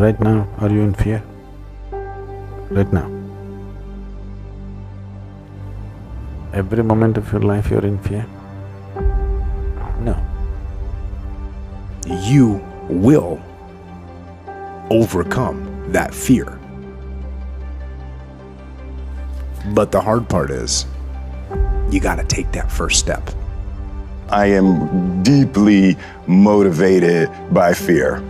Right now, are you in fear? Right now. Every moment of your life you're in fear? No. You will overcome that fear. But the hard part is, you gotta take that first step. I am deeply motivated by fear.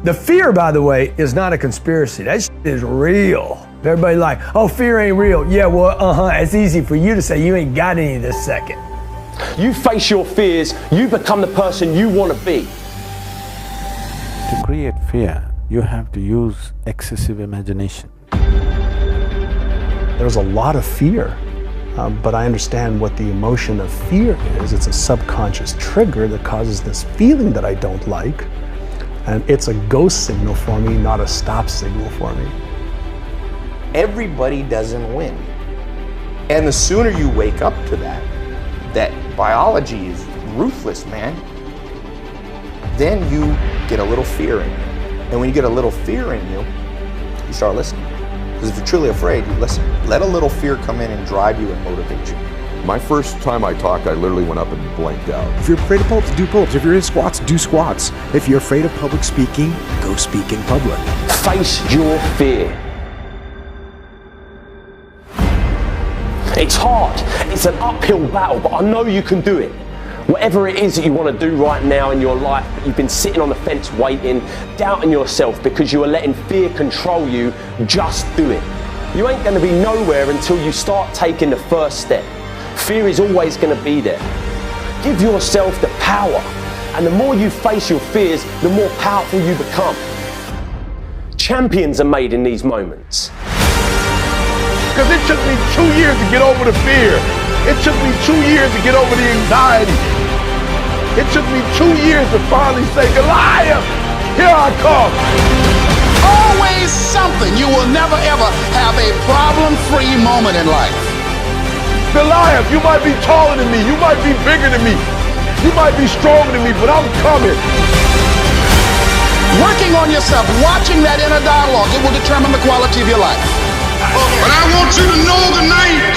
The fear, by the way, is not a conspiracy. That shit is real. Everybody like, oh, fear ain't real. Yeah, well, it's easy for you to say you ain't got any this second. You face your fears, you become the person you want to be. To create fear, you have to use excessive imagination. There's a lot of fear, but I understand what the emotion of fear is. It's a subconscious trigger that causes this feeling that I don't like, and it's a go signal for me, not a stop signal for me. Everybody doesn't win. And the sooner you wake up to that biology is ruthless, man, then you get a little fear in you. And when you get a little fear in you, you start listening. Because if you're truly afraid, you listen. Let a little fear come in and drive you and motivate you. My first time I talked, I literally went up and blanked out. If you're afraid of pull-ups, do pull-ups. If you're in squats, do squats. If you're afraid of public speaking, go speak in public. Face your fear. It's hard, it's an uphill battle, but I know you can do it. Whatever it is that you want to do right now in your life, but you've been sitting on the fence waiting, doubting yourself because you are letting fear control you, just do it. You ain't going to be nowhere until you start taking the first step. Fear is always going to be there. Give yourself the power, and the more you face your fears, the more powerful you become. Champions are made in these moments. Because it took me 2 years to get over the fear. It took me 2 years to get over the anxiety. It took me 2 years to finally say, Goliath, here I come. Always something. You will never ever have a problem-free moment in life. Goliath, you might be taller than me. You might be bigger than me. You might be stronger than me, but I'm coming. Working on yourself, watching that inner dialogue, it will determine the quality of your life. But I want you to know tonight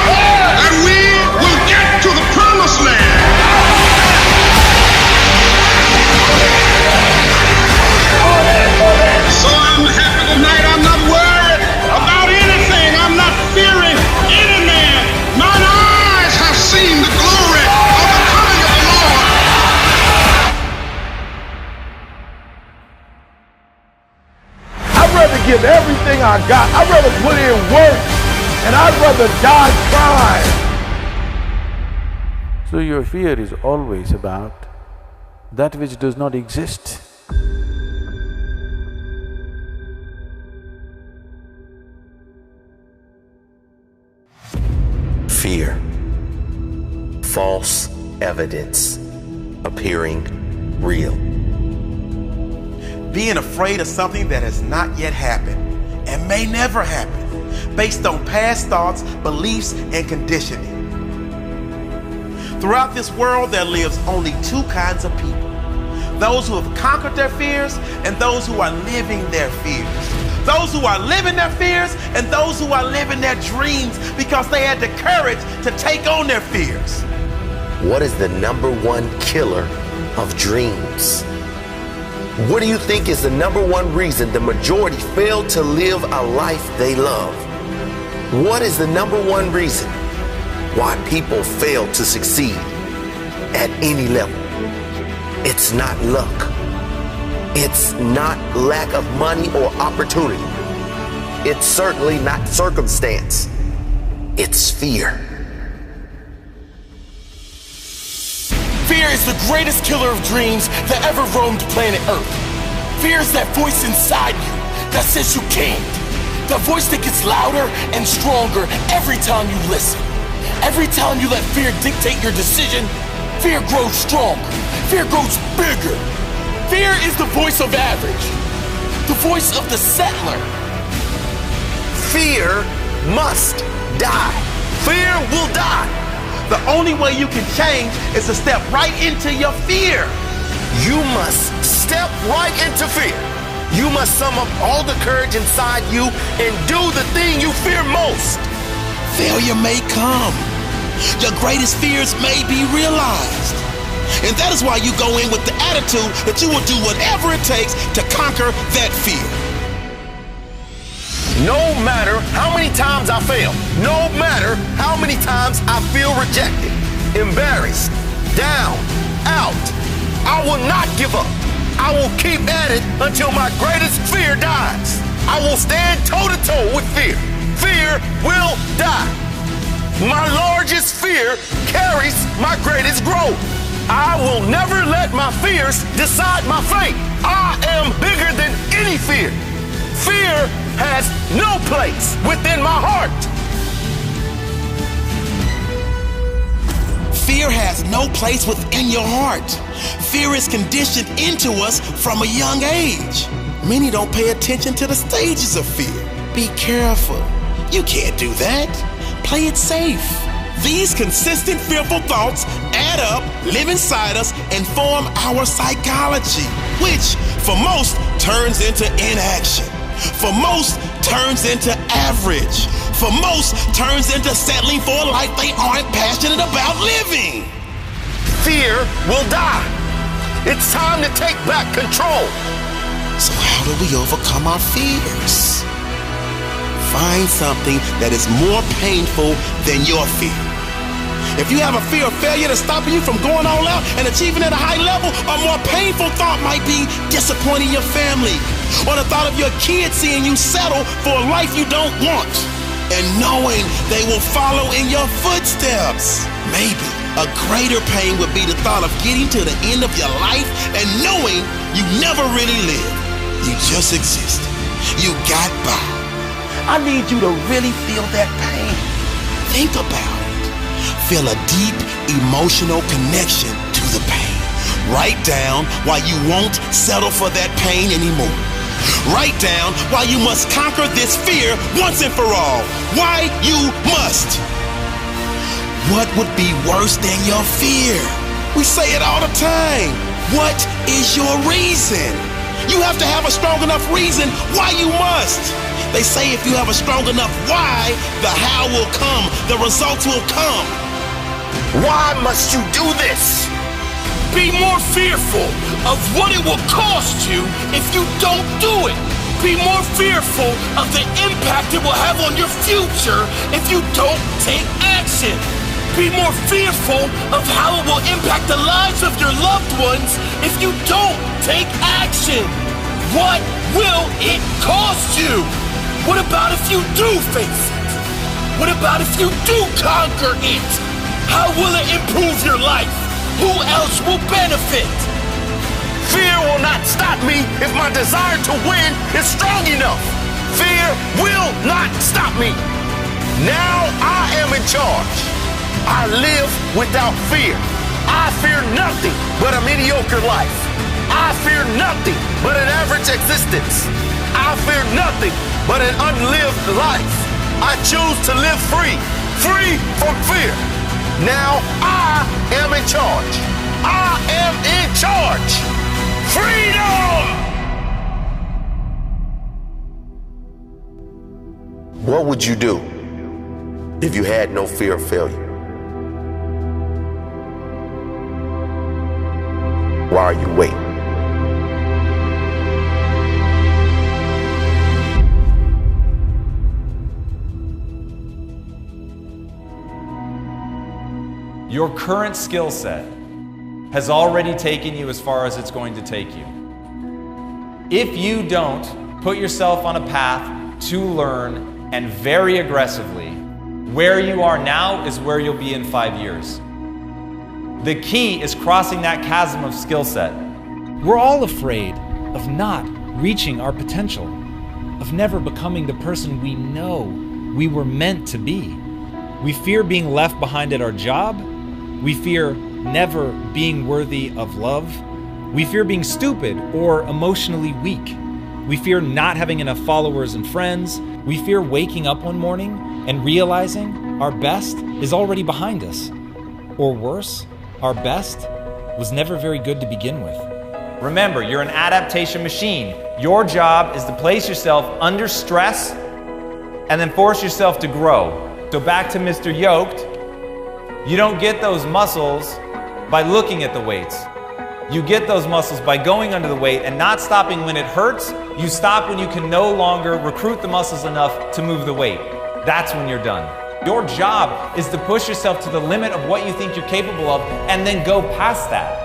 that we will get to the promised land. So I'm happy tonight. I'm not worried about anything. I'm not fearing any man. Mine eyes have seen the glory of the coming of the Lord. I'd rather give everything I got. I'd rather put in work, and I'd rather die trying. So your fear is always about that which does not exist. Fear. False evidence appearing real. Being afraid of something that has not yet happened and may never happen, based on past thoughts, beliefs, and conditioning. Throughout this world, there lives only two kinds of people: those who have conquered their fears and those who are living their fears. Those who are living their fears and those who are living their dreams because they had the courage to take on their fears. What is the #1 killer of dreams? What do you think is the #1 reason the majority fail to live a life they love? What is the #1 reason why people fail to succeed at any level? It's not luck. It's not lack of money or opportunity. It's certainly not circumstance. It's fear. Fear is the greatest killer of dreams that ever roamed planet Earth. Fear is that voice inside you that says you can't. The voice that gets louder and stronger every time you listen. Every time you let fear dictate your decision, fear grows stronger. Fear grows bigger. Fear is the voice of average. The voice of the settler. Fear must die. Fear will die. The only way you can change is to step right into your fear. You must step right into fear. You must sum up all the courage inside you and do the thing you fear most. Failure may come. Your greatest fears may be realized. And that is why you go in with the attitude that you will do whatever it takes to conquer that fear. No matter how many times I fail, no matter how many times I feel rejected, embarrassed, down, out, I will not give up. I will keep at it until my greatest fear dies. I will stand toe-to-toe with fear. Fear will die. My largest fear carries my greatest growth. I will never let my fears decide my fate. I am bigger than any fear. Fear has no place within my heart. Fear has no place within your heart. Fear is conditioned into us from a young age. Many don't pay attention to the stages of fear. Be careful. You can't do that. Play it safe. These consistent fearful thoughts add up, live inside us, and form our psychology, which for most turns into inaction. For most turns into average. For most turns into settling for a life they aren't passionate about living. Fear will die. It's time to take back control. So how do we overcome our fears? Find something that is more painful than your fear. If you have a fear of failure that's stopping you from going all out and achieving at a high level, a more painful thought might be disappointing your family, or the thought of your kids seeing you settle for a life you don't want, and knowing they will follow in your footsteps. Maybe a greater pain would be the thought of getting to the end of your life and knowing you never really lived. You just existed. You got by. I need you to really feel that pain. Think about it. Feel a deep emotional connection to the pain. Write down why you won't settle for that pain anymore. Write down why you must conquer this fear once and for all. Why you must. What would be worse than your fear? We say it all the time. What is your reason? You have to have a strong enough reason why you must. They say if you have a strong enough why, the how will come, the results will come. Why must you do this? Be more fearful of what it will cost you if you don't do it. Be more fearful of the impact it will have on your future if you don't take action. Be more fearful of how it will impact the lives of your loved ones if you don't take action. What will it cost you? What about if you do face it? What about if you do conquer it? How will it improve your life? Who else will benefit? Fear will not stop me if my desire to win is strong enough. Fear will not stop me. Now I am in charge. I live without fear. I fear nothing but a mediocre life. I fear nothing but an average existence. I fear nothing but an unlived life. I choose to live free, free from fear. Now I am in charge. I am in charge. Freedom! What would you do if you had no fear of failure? Why are you waiting? Your current skill set has already taken you as far as it's going to take you. If you don't put yourself on a path to learn and very aggressively, where you are now is where you'll be in 5 years. The key is crossing that chasm of skill set. We're all afraid of not reaching our potential, of never becoming the person we know we were meant to be. We fear being left behind at our job. We fear never being worthy of love. We fear being stupid or emotionally weak. We fear not having enough followers and friends. We fear waking up one morning and realizing our best is already behind us. Or worse, our best was never very good to begin with. Remember, you're an adaptation machine. Your job is to place yourself under stress and then force yourself to grow. So back to Mr. Yoked, you don't get those muscles by looking at the weights. You get those muscles by going under the weight and not stopping when it hurts. You stop when you can no longer recruit the muscles enough to move the weight. That's when you're done. Your job is to push yourself to the limit of what you think you're capable of and then go past that.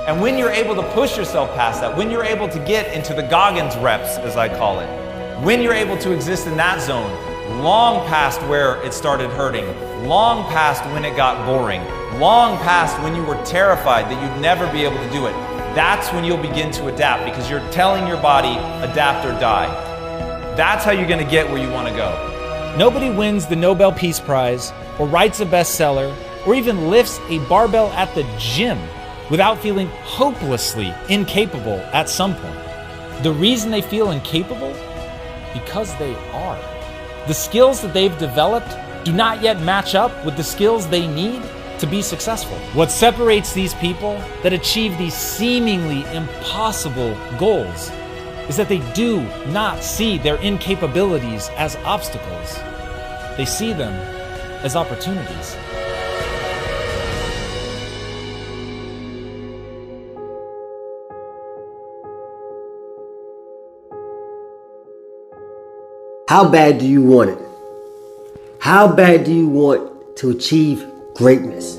And when you're able to push yourself past that, when you're able to get into the Goggins reps, as I call it, when you're able to exist in that zone, long past where it started hurting, long past when it got boring, long past when you were terrified that you'd never be able to do it, that's when you'll begin to adapt, because you're telling your body, adapt or die. That's how you're going to get where you want to go. Nobody wins the Nobel Peace Prize or writes a bestseller or even lifts a barbell at the gym without feeling hopelessly incapable at some point. The reason they feel incapable? Because they are. The skills that they've developed do not yet match up with the skills they need to be successful. What separates these people that achieve these seemingly impossible goals is that they do not see their incapabilities as obstacles. They see them as opportunities. How bad do you want it? How bad do you want to achieve greatness?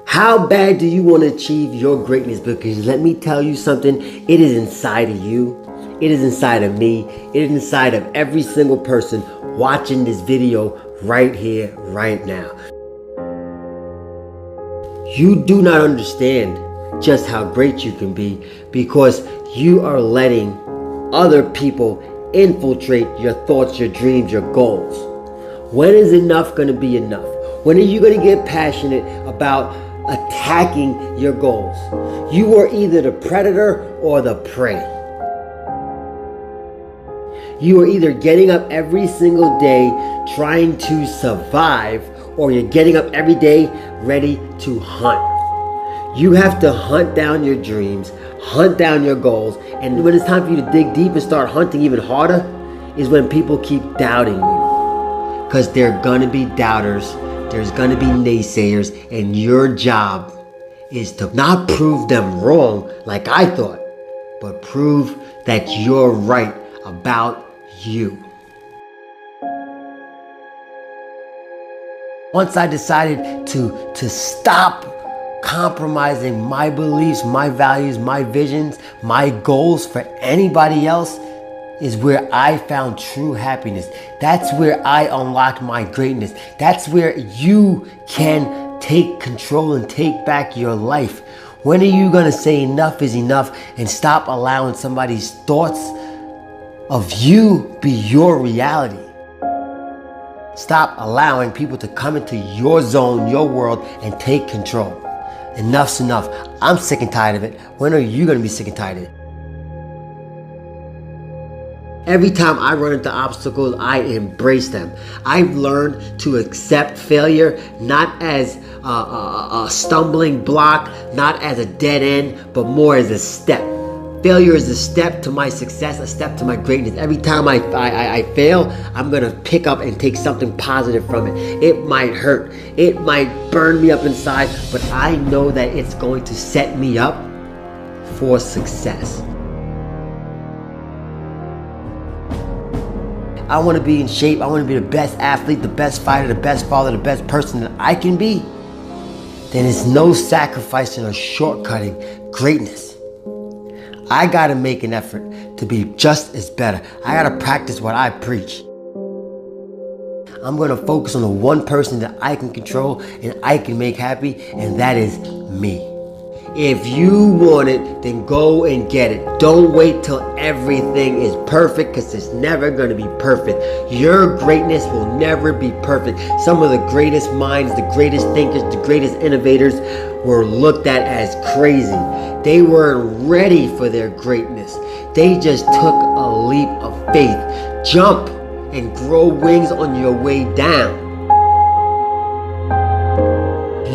How bad do you want to achieve your greatness? Because let me tell you something, it is inside of you. It is inside of me. It is inside of every single person watching this video right here, right now. You do not understand just how great you can be because you are letting other people infiltrate your thoughts, your dreams, your goals. When is enough going to be enough? When are you going to get passionate about attacking your goals? You are either the predator or the prey. You are either getting up every single day trying to survive, or you're getting up every day ready to hunt. You have to hunt down your dreams, hunt down your goals, and when it's time for you to dig deep and start hunting even harder is when people keep doubting you. Because there are going to be doubters, there's going to be naysayers, and your job is to not prove them wrong like I thought, but prove that you're right about you. Once I decided to stop compromising my beliefs, my values, my visions, my goals for anybody else, is where I found true happiness. That's where I unlocked my greatness. That's where you can take control and take back your life. When are you gonna say enough is enough and stop allowing somebody's thoughts of you be your reality? Stop allowing people to come into your zone, your world, and take control. Enough's enough. I'm sick and tired of it. When are you gonna be sick and tired of it? Every time I run into obstacles, I embrace them. I've learned to accept failure not as a stumbling block, not as a dead end, but more as a step. Failure is a step to my success, a step to my greatness. Every time I fail, I'm gonna pick up and take something positive from it. It might hurt, it might burn me up inside, but I know that it's going to set me up for success. I want to be in shape. I want to be the best athlete, the best fighter, the best father, the best person that I can be. Then it's no sacrificing or shortcutting greatness. I got to make an effort to be just as better. I got to practice what I preach. I'm going to focus on the one person that I can control and I can make happy, and that is me. If you want it, then go and get it. Don't wait till everything is perfect, because it's never going to be perfect. Your greatness will never be perfect. Some of the greatest minds, the greatest thinkers, the greatest innovators were looked at as crazy. They weren't ready for their greatness. They just took a leap of faith. Jump and grow wings on your way down.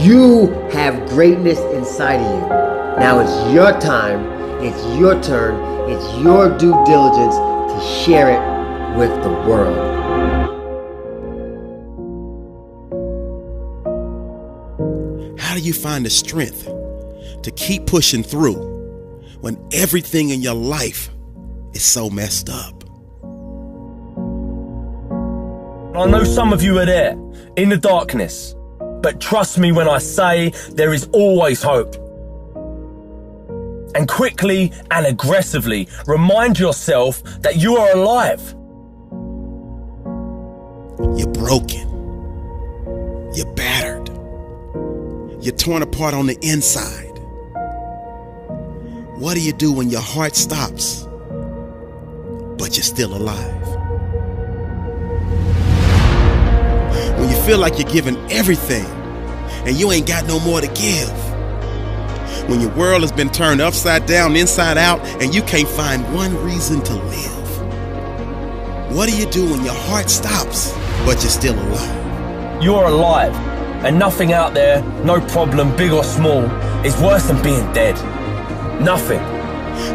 You have greatness inside of you. Now it's your time it's your turn, it's your due diligence to share it with the world. How do you find the strength to keep pushing through when everything in your life is so messed up? I know some of you are there, in the darkness, but trust me when I say there is always hope. And quickly and aggressively remind yourself that you are alive. You're broken. You're battered. You're torn apart on the inside. What do you do when your heart stops, but you're still alive? When you feel like you're giving everything and you ain't got no more to give. When your world has been turned upside down, inside out, and you can't find one reason to live. What do you do when your heart stops, but you're still alive? You're alive, and nothing out there, no problem, big or small, is worse than being dead. Nothing.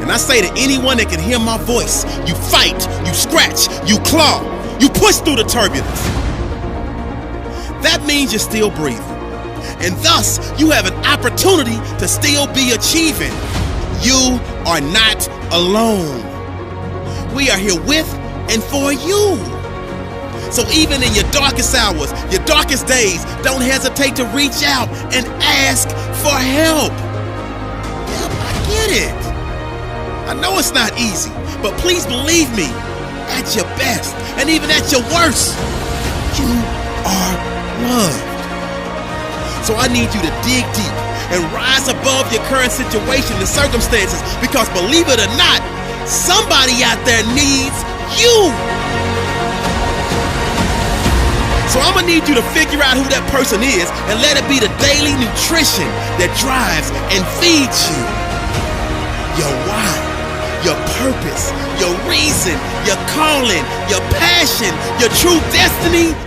And I say to anyone that can hear my voice, you fight, you scratch, you claw, you push through the turbulence. That means you're still breathing. And thus, you have an opportunity to still be achieving. You are not alone. We are here with and for you. So even in your darkest hours, your darkest days, don't hesitate to reach out and ask for help. Yep, I get it. I know it's not easy, but please believe me, at your best and even at your worst, you are loved. So I need you to dig deep and rise above your current situation and circumstances, because believe it or not, somebody out there needs you. So I'm gonna need you to figure out who that person is and let it be the daily nutrition that drives and feeds you. Your why, your purpose, your reason, your calling, your passion, your true destiny,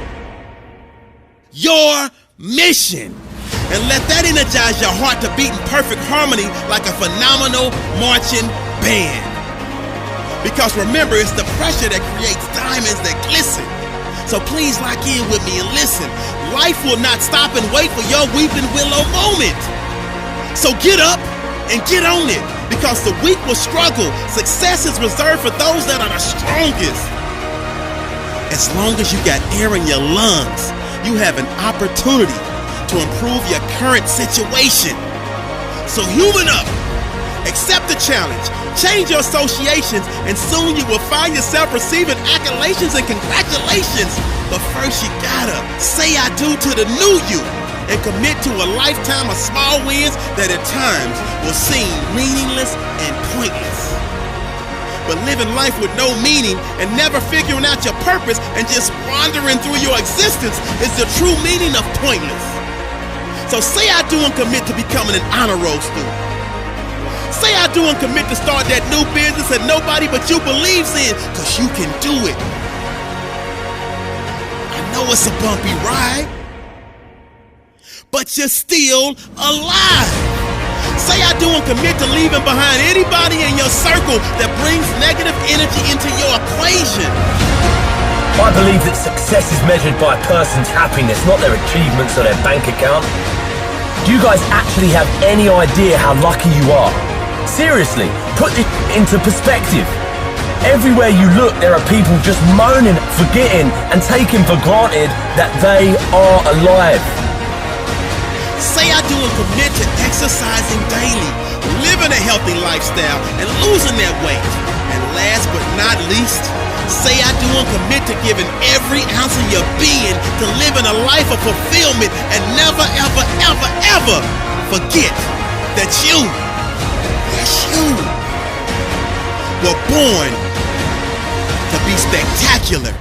your mission. And let that energize your heart to beat in perfect harmony like a phenomenal marching band. Because remember, it's the pressure that creates diamonds that glisten. So please lock in with me and listen. Life will not stop and wait for your weeping willow moment. So get up and get on it, because the weak will struggle. Success is reserved for those that are the strongest. As long as you got air in your lungs, you have an opportunity to improve your current situation. So human up, accept the challenge, change your associations, and soon you will find yourself receiving accolations and congratulations. But first you gotta say I do to the new you and commit to a lifetime of small wins that at times will seem meaningless and pointless. But living life with no meaning and never figuring out your purpose and just wandering through your existence is the true meaning of pointless. So say I do and commit to becoming an honor roll student. Say I do and commit to start that new business that nobody but you believes in, because you can do it. I know it's a bumpy ride, but you're still alive. Say I do and commit to leaving behind anybody in your circle that brings negative energy into your equation. I believe that success is measured by a person's happiness, not their achievements or their bank account. Do you guys actually have any idea how lucky you are? Seriously, put this into perspective. Everywhere you look, there are people just moaning, forgetting, and taking for granted that they are alive. Say I do and commit to exercising daily, living a healthy lifestyle, and losing that weight. And last but not least, say I do and commit to giving every ounce of your being to living a life of fulfillment and never, ever, ever, ever forget that you, yes you, were born to be spectacular.